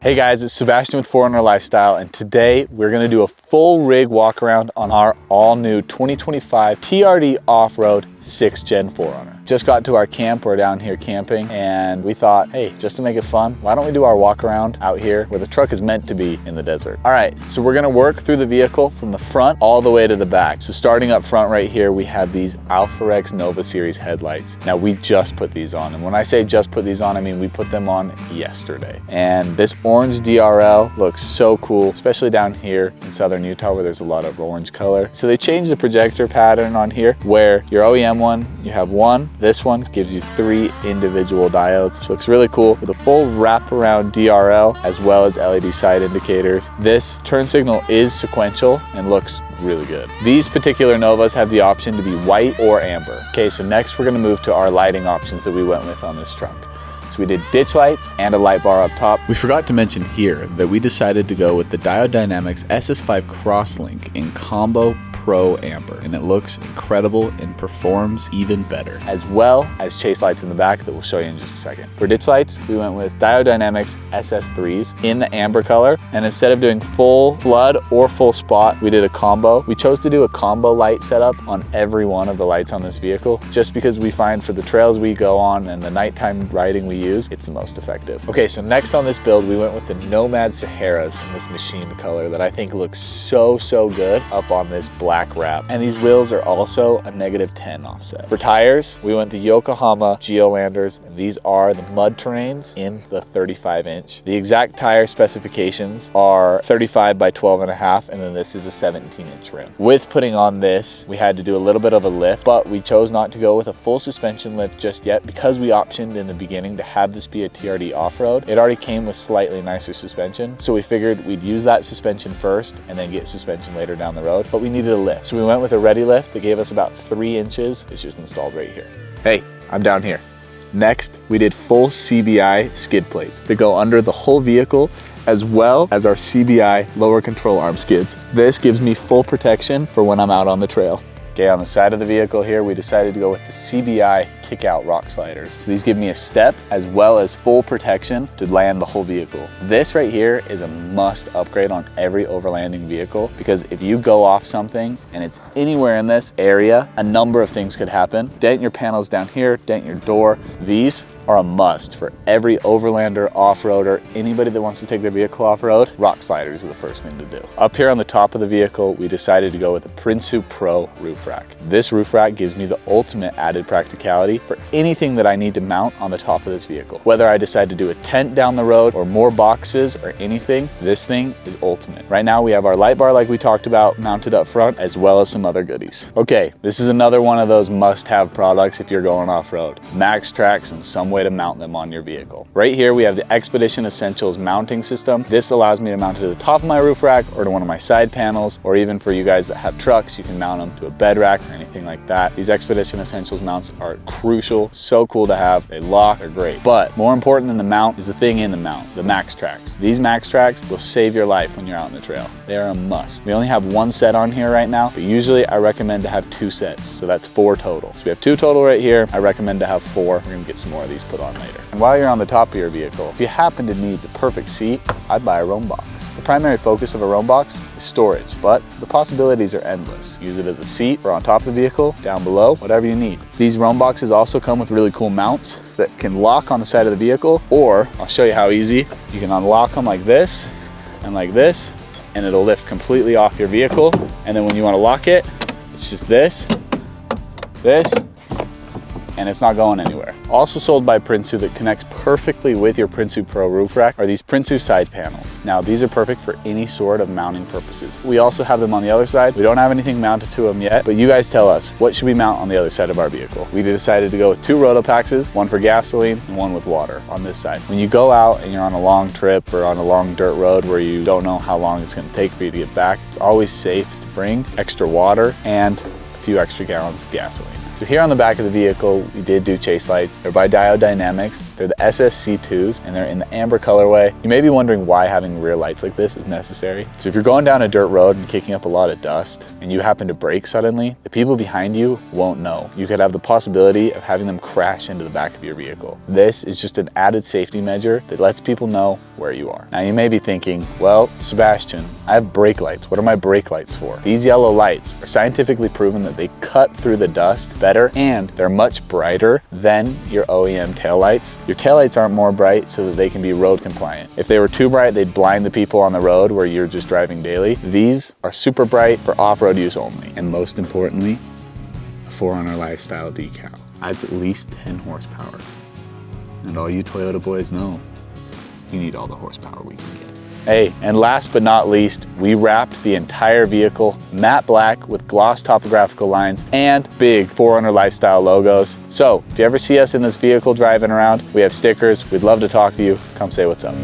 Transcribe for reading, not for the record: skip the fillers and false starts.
Hey guys, it's Sebastian with 4Runner Lifestyle, and today we're gonna do a full rig walk around on our all new 2025 TRD-Offroad 6th Gen 4Runner. Just got to our camp, we're down here camping, and we thought, hey, just to make it fun, why don't we do our walk around out here where the truck is meant to be in the desert. All right, so we're gonna work through the vehicle from the front all the way to the back. So starting up front right here, we have these Alpharex Nova Series headlights. Now we just put these on, and when I say just put these on, I mean we put them on yesterday. And this orange DRL looks so cool, especially down here in southern Utah where there's a lot of orange color. So they changed the projector pattern on here where your OEM one, you have one. This one gives you 3 individual diodes, which looks really cool with a full wraparound DRL as well as LED side indicators. This turn signal is sequential and looks really good. These particular Novas have the option to be white or amber. Okay, so next we're gonna move to our lighting options that we went with on this truck. So we did ditch lights and a light bar up top. We forgot to mention here that we decided to go with the Diode Dynamics SS5 Crosslink in Combo Pro Amber, and it looks incredible and performs even better, as well as chase lights in the back that we'll show you in just a second. For ditch lights, we went with Diode Dynamics SS3s in the amber color, and instead of doing full flood or full spot, we did a combo. We chose to do a combo light setup on every one of the lights on this vehicle, just because we find for the trails we go on and the nighttime riding we use, it's the most effective. Okay, so next on this build, we went with the Nomad Saharas in this machined color that I think looks so good up on this black wrap. And these wheels are also a -10 offset. For tires, we went the Yokohama Geolanders, and these are the mud terrains in the 35-inch. The exact tire specifications are 35 by 12.5, and then this is a 17-inch rim. With putting on this, we had to do a little bit of a lift, but we chose not to go with a full suspension lift just yet because we optioned in the beginning to have this be a TRD off-road. It already came with slightly nicer suspension, so we figured we'd use that suspension first and then get suspension later down the road, but we needed a lift. So we went with a ReadyLift that gave us about 3 inches. It's just installed right here. Hey, I'm down here. Next, we did full CBI skid plates that go under the whole vehicle, as well as our CBI lower control arm skids. This gives me full protection for when I'm out on the trail. Okay, on the side of the vehicle here, we decided to go with the CBI kick-out rock sliders. So these give me a step as well as full protection to land the whole vehicle. This right here is a must upgrade on every overlanding vehicle, because if you go off something and it's anywhere in this area, a number of things could happen. Dent your panels down here, dent your door. These are a must for every overlander, off-roader, anybody that wants to take their vehicle off-road. Rock sliders are the first thing to do. Up here on the top of the vehicle, we decided to go with the Prinsu Pro roof rack. This roof rack gives me the ultimate added practicality for anything that I need to mount on the top of this vehicle. Whether I decide to do a tent down the road or more boxes or anything, this thing is ultimate. Right now we have our light bar like we talked about mounted up front, as well as some other goodies. Okay, this is another one of those must-have products if you're going off-road. MaxxTrax and some way to mount them on your vehicle. Right here we have the Expedition Essentials mounting system. This allows me to mount it to the top of my roof rack or to one of my side panels, or even for you guys that have trucks, you can mount them to a bed rack or anything like that. These Expedition Essentials mounts are crucial, so cool to have. They lock, they're great. But more important than the mount is the thing in the mount, the MaxxTrax. These MaxxTrax will save your life when you're out on the trail. They are a must. We only have 1 set on here right now, but usually I recommend to have 2 sets, so that's 4 total. So we have 2 total right here. I recommend to have 4. We're gonna get some more of these put on later. And while you're on the top of your vehicle, if you happen to need the perfect seat, I'd buy a roam box. The primary focus of a roam box is storage, but the possibilities are endless. Use it as a seat or on top of the vehicle, down below, whatever you need. These roam boxes also come with really cool mounts that can lock on the side of the vehicle, or I'll show you how easy. You can unlock them like this, and it'll lift completely off your vehicle. And then when you want to lock it, it's just this, and it's not going anywhere. Also sold by Prinsu that connects perfectly with your Prinsu Pro roof rack are these Prinsu side panels. Now these are perfect for any sort of mounting purposes. We also have them on the other side. We don't have anything mounted to them yet, but you guys tell us, what should we mount on the other side of our vehicle? We decided to go with 2 Rotopaxes, one for gasoline and one with water on this side. When you go out and you're on a long trip or on a long dirt road where you don't know how long it's gonna take for you to get back, it's always safe to bring extra water and a few extra gallons of gasoline. So here on the back of the vehicle, we did do chase lights. They're by Diode Dynamics. They're the SSC2s and they're in the amber colorway. You may be wondering why having rear lights like this is necessary. So if you're going down a dirt road and kicking up a lot of dust and you happen to brake suddenly, the people behind you won't know. You could have the possibility of having them crash into the back of your vehicle. This is just an added safety measure that lets people know where you are. Now you may be thinking, well, Sebastian, I have brake lights. What are my brake lights for? These yellow lights are scientifically proven that they cut through the dust better and they're much brighter than your OEM taillights. Your taillights aren't more bright so that they can be road compliant. If they were too bright, they'd blind the people on the road where you're just driving daily. These are super bright for off-road use only. And most importantly, the 4Runner Lifestyle decal adds at least 10 horsepower. And all you Toyota boys know, you need all the horsepower we can get. Hey, and last but not least, we wrapped the entire vehicle matte black with gloss topographical lines and big 4Runner Lifestyle logos. So if you ever see us in this vehicle driving around, we have stickers. We'd love to talk to you. Come say what's up.